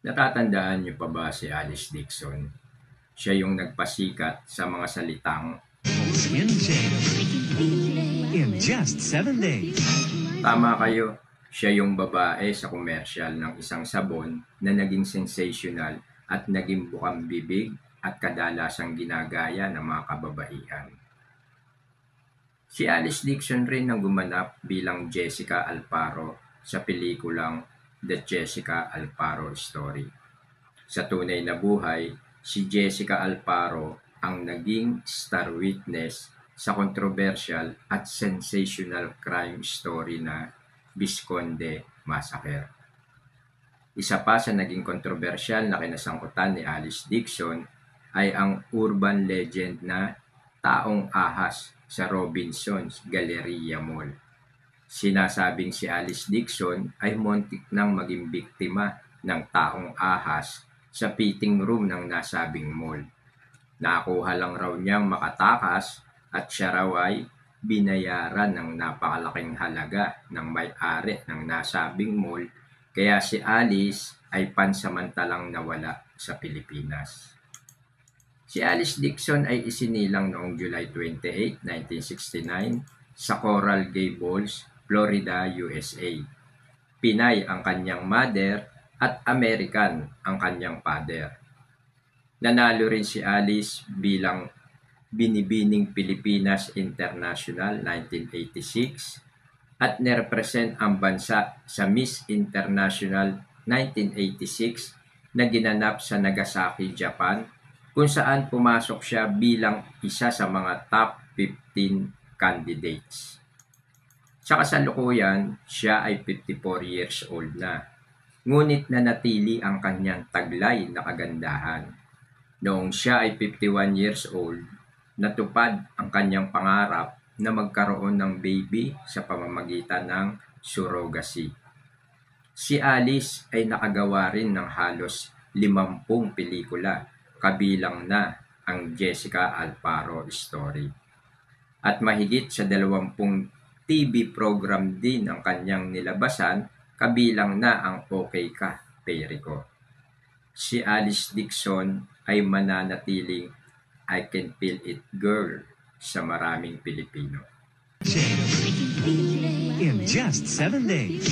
Natatandaan niyo pa ba si Alice Dixon? Siya yung nagpasikat sa mga salitang Skin change in just 7 days. tama kayo, siya yung babae sa komersyal ng isang sabon na naging sensational at naging bukang bibig at kadalasang ginagaya ng mga kababaihan. Si Alice Dixon rin ang gumanap bilang Jessica Alfaro sa pelikulang The Jessica Alfaro Story. Sa tunay na buhay, si Jessica Alfaro ang naging star witness sa controversial at sensational crime story na Visconde Massacre. Isa pa sa naging kontrobersyal na kinasangkutan ni Alice Dixon ay ang urban legend na taong ahas sa Robinson's Galleria Mall. Sinasabing si Alice Dixon ay muntik nang maging biktima ng taong ahas sa fitting room ng nasabing mall. Nakuha lang raw niyang makatakas at siya raw ay binayaran ng napakalaking halaga ng may-ari ng nasabing mall, kaya si Alice ay pansamantalang nawala sa Pilipinas. Si Alice Dixon ay isinilang noong July 28, 1969 sa Coral Gables, Florida, USA. Pinay ang kanyang mother at American ang kanyang father. Nanalo rin si Alice bilang Binibining Pilipinas International 1986 at nirepresent ang bansa sa Miss International 1986 na ginanap sa Nagasaki, Japan, kung saan pumasok siya bilang isa sa mga top 15 candidates. Sa kasalukuyan, siya ay 54 years old na, ngunit nanatili ang kanyang taglay na kagandahan. Noong siya ay 51 years old, natupad ang kanyang pangarap na magkaroon ng baby sa pamamagitan ng surrogacy. Si Alice ay nakagawa rin ng halos 50 pelikula, kabilang na ang Jessica Alfaro Story. At mahigit sa 20 TV program din ang kanyang nilabasan, kabilang na ang Okay Ka, Perico. Si Alice Dixon ay mananatiling I Can Feel It Girl sa maraming Pilipino. Change in just 7 days.